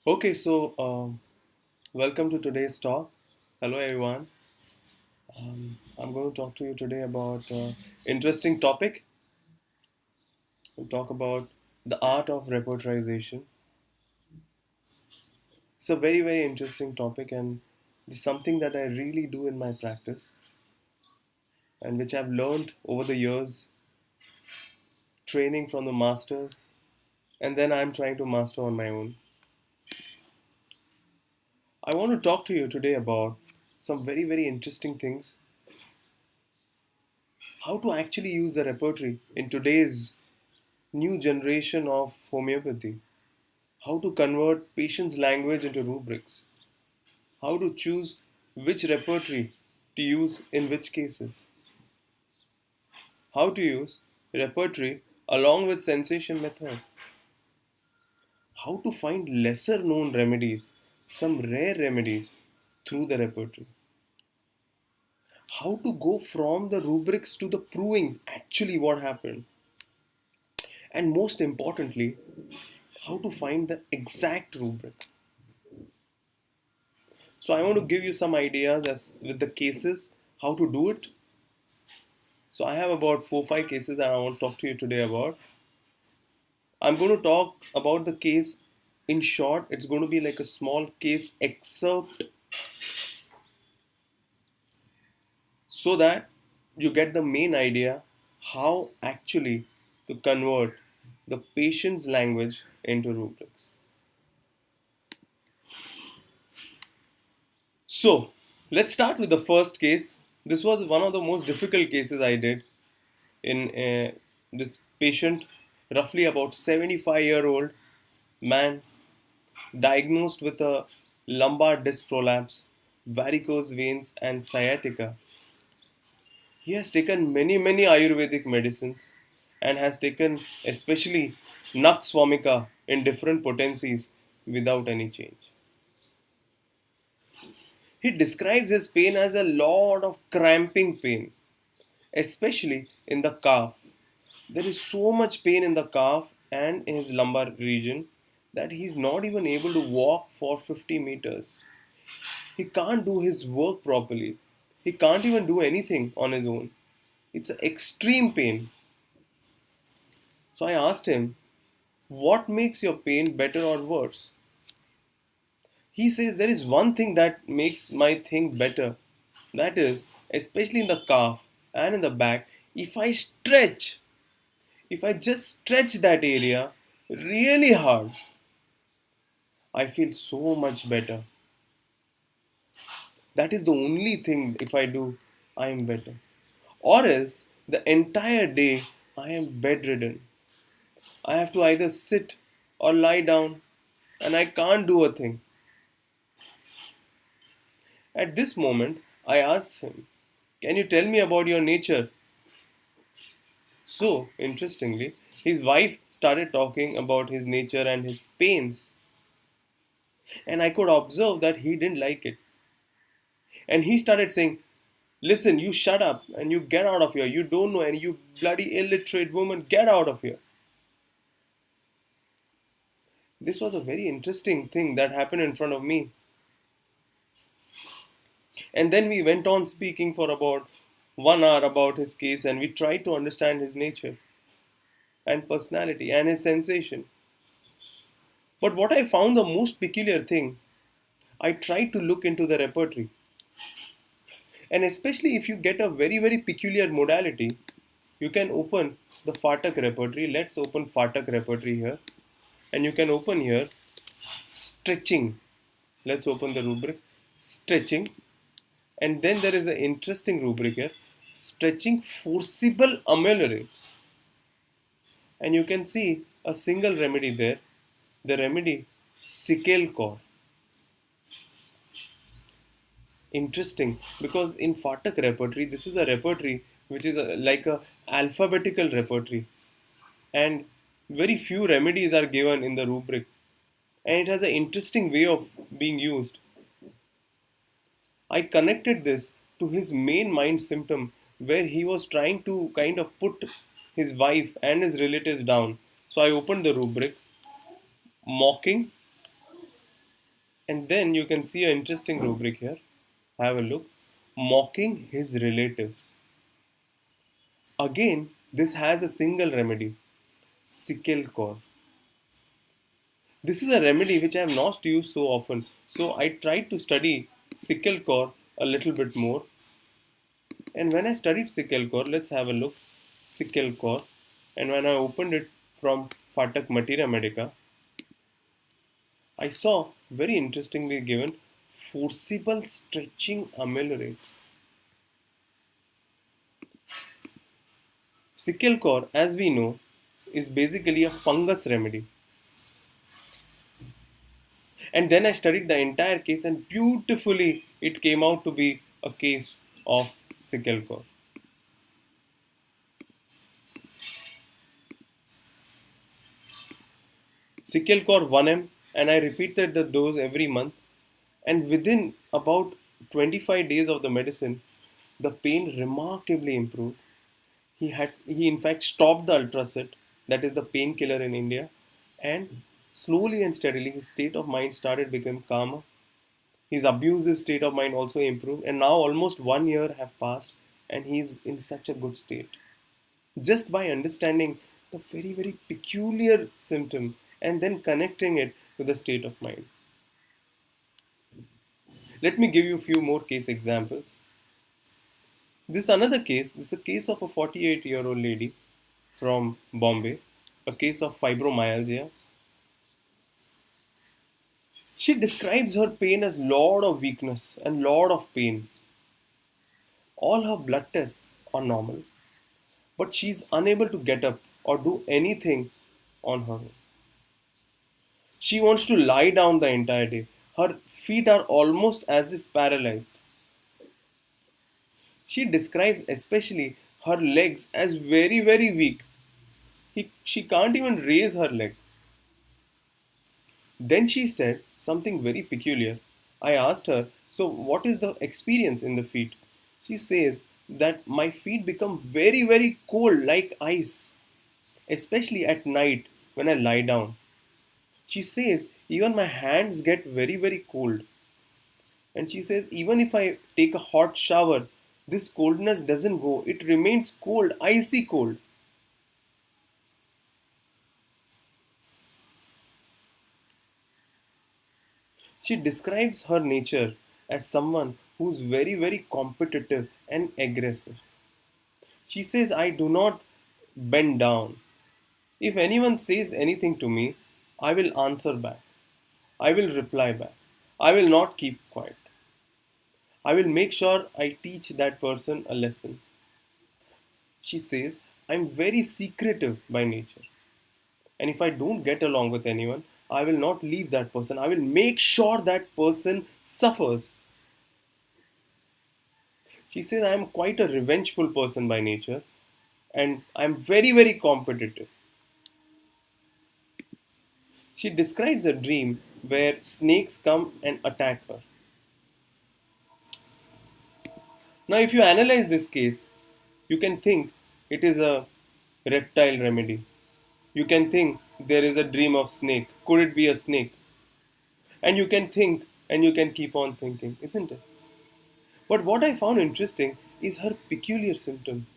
Okay, welcome to today's talk. Hello, everyone. I'm going to talk to you today about interesting topic. We'll talk about the art of repertorization. It's a very interesting topic, and it's something that I really do in my practice, and which I've learned over the years, training from the masters, and then I'm trying to master on my own. I want to talk to you today about some very interesting things. How to actually use the repertory in today's new generation of homeopathy, how to convert patients' language into rubrics, how to choose which repertory to use in which cases, how to use repertory along with sensation method, how to find lesser known remedies, some rare remedies through the repertory, how to go from the rubrics to the provings, actually what happened, and most importantly, how to find the exact rubric. So I want to give you some ideas as with the cases how to do it. So I have about 4 5 cases that I want to talk to you today about. I'm going to talk about the case in short. It's going to be like a small case excerpt so that you get the main idea how actually to convert the patient's language into rubrics. So let's start with the first case. This was one of the most difficult cases I did in this patient, roughly about 75-year-old man, diagnosed with a lumbar disc prolapse, varicose veins, and sciatica. He has taken many Ayurvedic medicines and has taken especially Nux vomica in different potencies without any change. He describes his pain as a lot of cramping pain, especially in the calf. There is so much pain in the calf and in his lumbar region that he's not even able to walk for 50 meters. He can't do his work properly. He can't even do anything on his own. It's an extreme pain. So I asked him, what makes your pain better or worse? He says there is one thing that makes my thing better. That is, especially in the calf and in the back, if I stretch, if I just stretch that area really hard, I feel so much better. That is the only thing, if I do, I am better. Or else, the entire day, I am bedridden. I have to either sit or lie down, and I can't do a thing. At this moment, I asked him, can you tell me about your nature? So, interestingly, his wife started talking about his nature and his pains, and I could observe that he didn't like it. And he started saying, listen, you shut up and you get out of here. You don't know any, you bloody illiterate woman, get out of here. This was a very interesting thing that happened in front of me. And then we went on speaking for about 1 hour about his case, and we tried to understand his nature and personality and his sensation. But what I found the most peculiar thing, I tried to look into the repertory. And especially if you get a very peculiar modality, you can open the Fatak repertory. Let's open Fatak repertory here. And you can open here stretching. Let's open the rubric stretching. And then there is an interesting rubric here, stretching forcible ameliorates. And you can see a single remedy there, the remedy sickle core. Interesting, because in Fatak repertory, this is a repertory which is like a alphabetical repertory, and very few remedies are given in the rubric, and it has an interesting way of being used. I connected this to his main mind symptom where he was trying to kind of put his wife and his relatives down. So I opened the rubric, mocking, And then you can see an interesting rubric here. Have a look. Mocking his relatives. Again, this has a single remedy, sickle core. This is a remedy which I have not used so often. So I tried to study sickle core a little bit more. And when I studied sickle core, let's have a look. Sickle core. And when I opened it from Fatak Materia Medica, I saw very interestingly given forcible stretching ameliorates. Sickle core, as we know, is basically a fungus remedy. And then I studied the entire case, and beautifully it came out to be a case of sickle core. Sickle core 1M, and I repeated the dose every month. And within about 25 days of the medicine, the pain remarkably improved. He in fact stopped the Ultracet, that is the painkiller in India, and slowly and steadily his state of mind started becoming calmer. His abusive state of mind also improved, and now almost 1 year have passed, and he's in such a good state. Just by understanding the very very peculiar symptom and then connecting it to the state of mind. Let me give you a few more case examples. This another case. This is a case of a 48-year-old lady from Bombay, a case of fibromyalgia. She describes her pain as lot of weakness and lot of pain. All her blood tests are normal, but she's unable to get up or do anything on her own. She wants to lie down the entire day. Her feet are almost as if paralyzed. She describes especially her legs as very, very weak. She can't even raise her leg. Then she said something very peculiar. I asked her, so what is the experience in the feet? She says that my feet become very, very cold like ice, especially at night when I lie down. She says even my hands get very, very cold. And she says even if I take a hot shower, this coldness doesn't go. It remains cold, icy cold. She describes her nature as someone who's very, very competitive and aggressive. She says, I do not bend down. If anyone says anything to me, I will answer back. I will reply back. I will not keep quiet. I will make sure I teach that person a lesson. She says, I'm very secretive by nature. And if I don't get along with anyone, I will not leave that person. I will make sure that person suffers. She says, I am quite a revengeful person by nature and I am very, very competitive. She describes a dream where snakes come and attack her. Now, if you analyze this case, you can think it is a reptile remedy. You can think there is a dream of snake. Could it be a snake? And you can think and you can keep on thinking, isn't it? But what I found interesting is her peculiar symptom,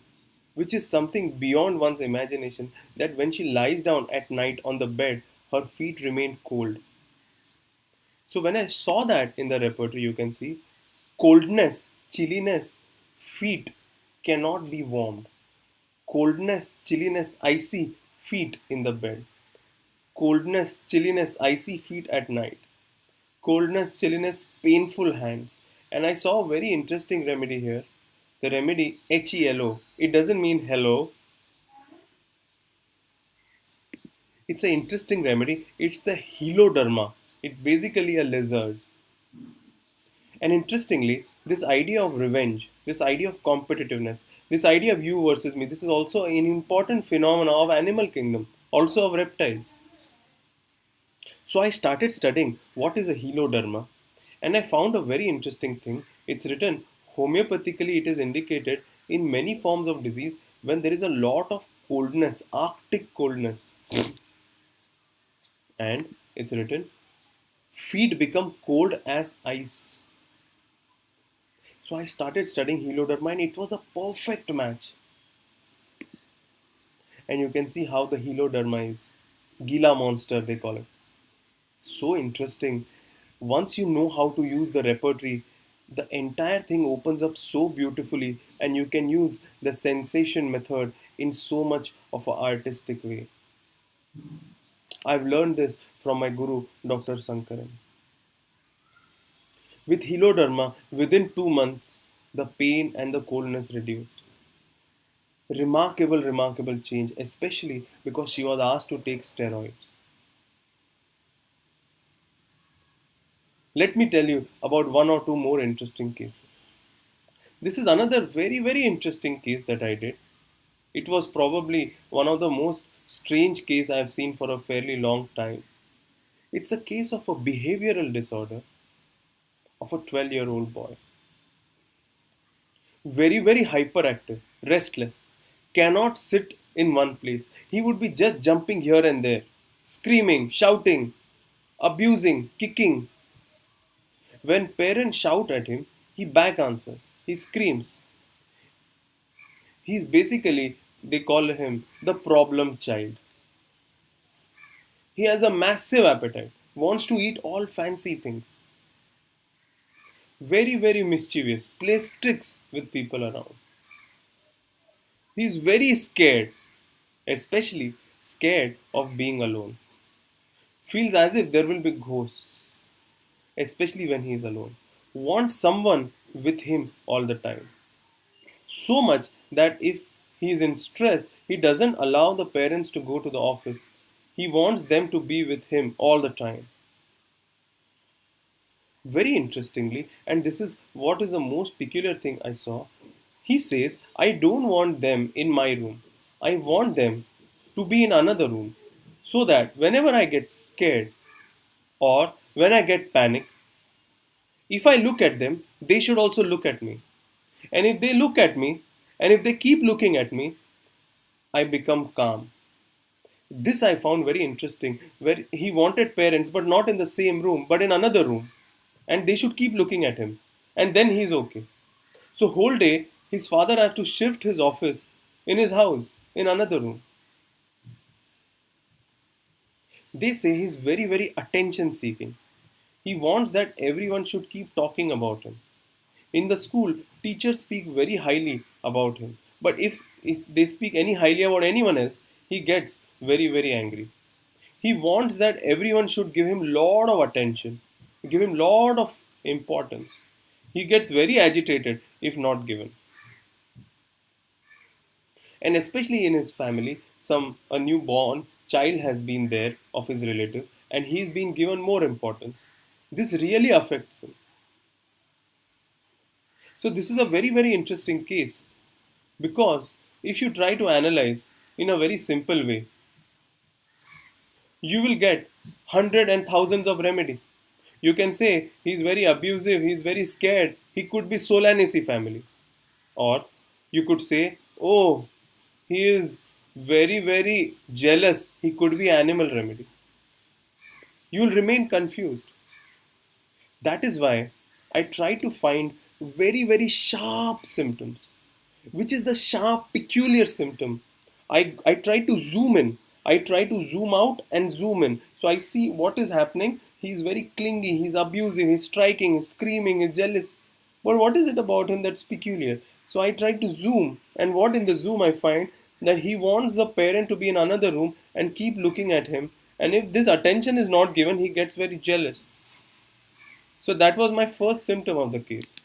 which is something beyond one's imagination, that when she lies down at night on the bed, her feet remain cold. So when I saw that in the repertory, you can see coldness, chilliness, feet cannot be warmed. Coldness, chilliness, icy feet in the bed. Coldness, chilliness, icy feet at night. Coldness, chilliness, painful hands. And I saw a very interesting remedy here. The remedy HELO. It doesn't mean hello. It's an interesting remedy. It's the Heloderma. It's basically a lizard. And interestingly, this idea of revenge, this idea of competitiveness, this idea of you versus me, this is also an important phenomenon of animal kingdom, also of reptiles. So I started studying what is a heloderma, and I found a very interesting thing. It's written homeopathically, it is indicated in many forms of disease when there is a lot of coldness, arctic coldness. And it's written feet become cold as ice. So I started studying Heloderma and it was a perfect match. And you can see how the Heloderma is. Gila monster, they call it. So interesting. Once you know how to use the repertory, the entire thing opens up so beautifully, and you can use the sensation method in so much of an artistic way. I've learned this from my guru, Dr. Sankaran. With Heloderma, within 2 months, the pain and the coldness reduced. Remarkable, remarkable change, especially because she was asked to take steroids. Let me tell you about one or two more interesting cases. This is another very, very interesting case that I did. It was probably one of the most strange case I have seen for a fairly long time. It's a case of a behavioral disorder of a 12-year-old boy. Very, very hyperactive, restless, cannot sit in one place. He would be just jumping here and there, screaming, shouting, abusing, kicking. When parents shout at him, he back answers. He screams. He's basically, they call him the problem child. He has a massive appetite, wants to eat all fancy things. Very, very mischievous, plays tricks with people around. He's very scared, especially scared of being alone. Feels as if there will be ghosts, especially when he's alone. Wants someone with him all the time. So much that if he's in stress, he doesn't allow the parents to go to the office. He wants them to be with him all the time. Very interestingly, and this is what is the most peculiar thing I saw, he says, I don't want them in my room. I want them to be in another room so that whenever I get scared or when I get panic, if I look at them, they should also look at me. And if they look at me, and if they keep looking at me, I become calm. This I found very interesting, where he wanted parents, but not in the same room, but in another room. And they should keep looking at him. And then he's okay. So whole day, his father has to shift his office in his house, in another room. They say he's very, very attention seeking. He wants that everyone should keep talking about him. In the school, teachers speak very highly about him. But if they speak any highly about anyone else, he gets very, very angry. He wants that everyone should give him lot of attention, give him lot of importance. He gets very agitated if not given. And especially in his family, some a newborn child has been there of his relative and he's being given more importance. This really affects him. So this is a very, very interesting case because if you try to analyze in a very simple way, you will get hundred and thousands of remedy. You can say he's very abusive, he's very scared, he could be Solanesi family. Or you could say, oh, he is very, very jealous, he could be animal remedy. You will remain confused. That is why I try to find very, very sharp symptoms. Which is the sharp, peculiar symptom? I try to zoom in. I try to zoom out and zoom in. So I see what is happening. He's very clingy, he's abusive, he's striking, he's screaming, he's jealous. But what is it about him that's peculiar? So I try to zoom, and what in the zoom I find that he wants the parent to be in another room and keep looking at him. And if this attention is not given, he gets very jealous. So that was my first symptom of the case.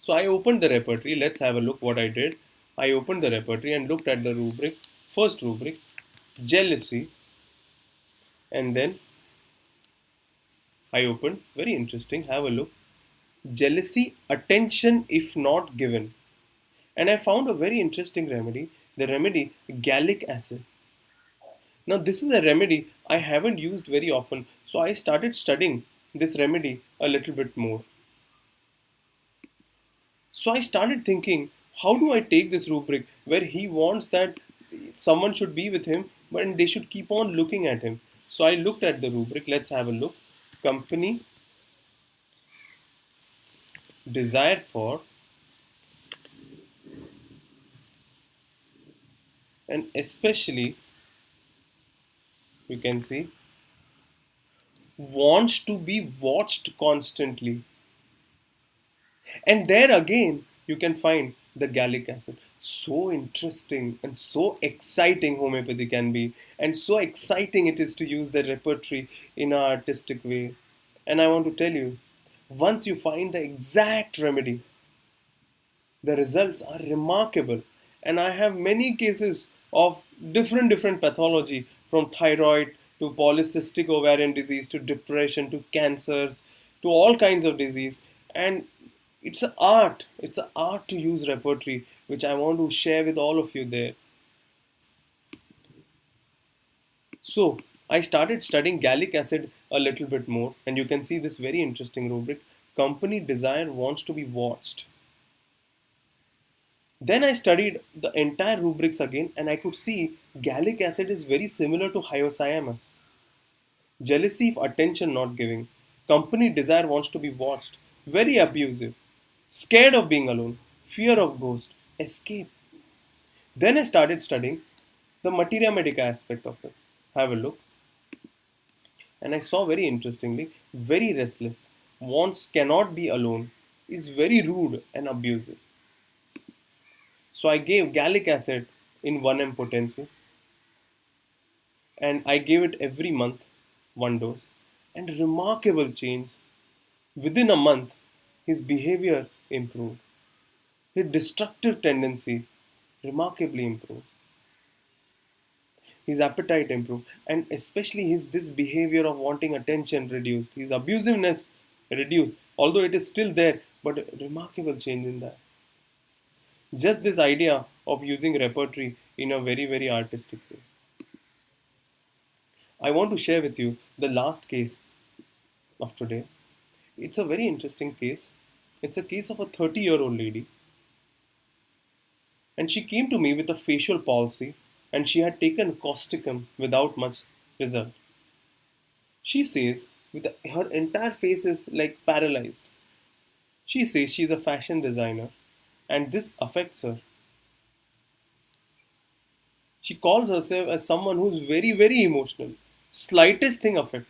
So I opened the repertory. Let's have a look what I did. I opened the repertory and looked at the rubric. First rubric, jealousy. And then I opened, very interesting, have a look. Jealousy, attention if not given. And I found a very interesting remedy. The remedy, gallic acid. Now this is a remedy I haven't used very often. So I started studying this remedy a little bit more. So I started thinking, how do I take this rubric where he wants that someone should be with him, but they should keep on looking at him. So I looked at the rubric. Let's have a look. Company desire for, and especially you can see, wants to be watched constantly. And there again, you can find the gallic acid. So interesting and so exciting homeopathy can be, and so exciting it is to use the repertory in an artistic way. And I want to tell you, once you find the exact remedy, the results are remarkable. And I have many cases of different pathology, from thyroid to polycystic ovarian disease to depression to cancers to all kinds of disease. And it's an art to use repertory, which I want to share with all of you there. So I started studying gallic acid a little bit more, and you can see this very interesting rubric: company desire wants to be watched. Then I studied the entire rubrics again, and I could see gallic acid is very similar to hyoscyamus. Jealousy of attention not giving. Company desire wants to be watched. Very abusive. Scared of being alone. Fear of ghost. Escape. Then I started studying the materia medica aspect of it. Have a look. And I saw very interestingly, very restless. Wants cannot be alone. Is very rude and abusive. So I gave gallic acid in 1 m potency, and I gave it every month, 1 dose, and remarkable change. Within a month, his behavior improved. His destructive tendency remarkably improved. His appetite improved, and especially his this behavior of wanting attention reduced. His abusiveness reduced, although it is still there, but a remarkable change in that. Just this idea of using repertory in a very artistic way. I want to share with you the last case of today. It's a very interesting case. It's a case of a 30-year-old lady, and she came to me with a facial palsy, and she had taken causticum without much result. She says with her entire face is like paralyzed. She says she's a fashion designer and this affects her. She calls herself as someone who's very emotional. Slightest thing affect.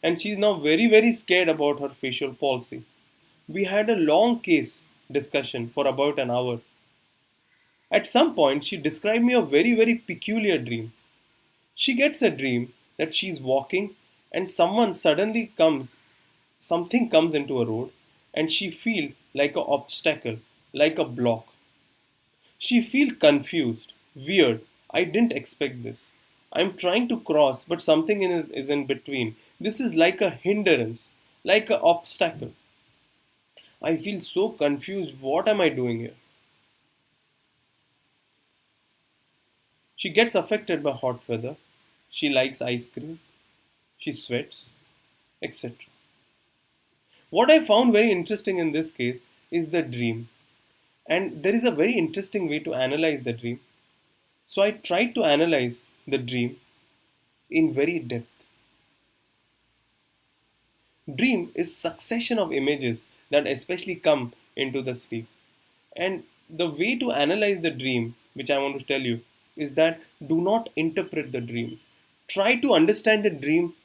And she's now very scared about her facial palsy. We had a long case discussion for about an hour. At some point, she described me a very peculiar dream. She gets a dream that she's walking and something comes into a road, and she feel like an obstacle, like a block. She feel confused, weird. I didn't expect this. I'm trying to cross, but something is in between. This is like a hindrance, like an obstacle. I feel so confused. What am I doing here? She gets affected by hot weather. She likes ice cream. She sweats, etc. What I found very interesting in this case is the dream. And there is a very interesting way to analyze the dream. So I tried to analyze the dream in very depth. Dream is succession of images that especially come into the sleep. And the way to analyze the dream, which I want to tell you, is that do not interpret the dream. Try to understand the dream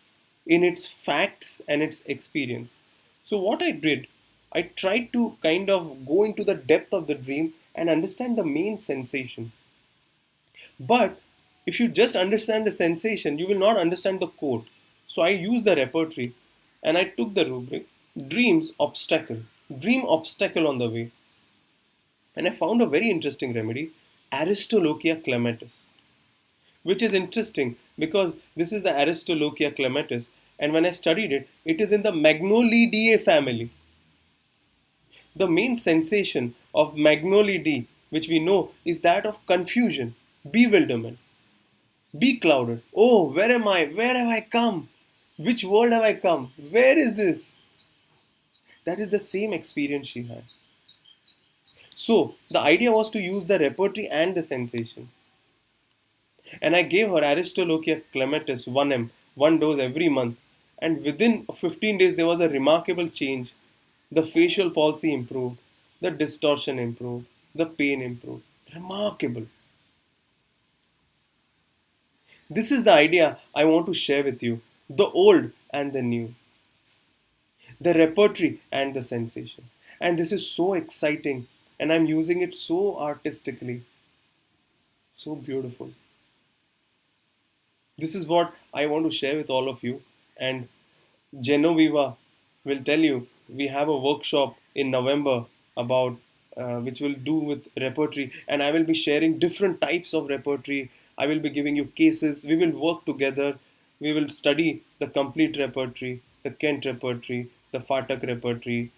in its facts and its experience. So, what I did, I tried to kind of go into the depth of the dream and understand the main sensation. But if you just understand the sensation, you will not understand the code. So, I used the repertory and I took the rubric dreams obstacle, dream obstacle on the way. And I found a very interesting remedy, Aristolochia clematis, which is interesting because this is the Aristolochia clematis, and when I studied it, it is in the Magnolidae family. The main sensation of Magnolidae, which we know, is that of confusion, bewilderment, be clouded. Oh, where am I? Where have I come? Which world have I come? Where is this? That is the same experience she had. So, the idea was to use the repertory and the sensation. And I gave her Aristolochia clematis 1 m, 1 dose every month. And within 15 days, there was a remarkable change. The facial palsy improved, the distortion improved, the pain improved. Remarkable. This is the idea I want to share with you, the old and the new, the repertory and the sensation. And this is so exciting, and I'm using it so artistically, so beautiful. This is what I want to share with all of you. And Genoviva will tell you we have a workshop in November about which will do with repertory, and I will be sharing different types of repertory. I will be giving you cases. We will work together. We will study the complete repertory, the Kent repertory, the Fatak repertory,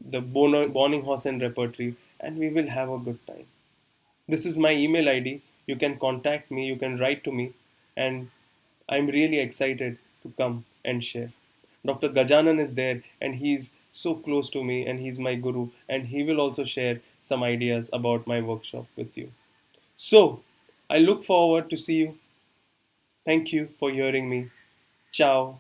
the Bonninghausen repertory, and we will have a good time. This is my email ID. You can contact me, you can write to me, and I'm really excited to come and share. Dr. Gajanan is there, and he's so close to me, and he's my guru, and he will also share some ideas about my workshop with you. So, I look forward to see you. Thank you for hearing me. Ciao.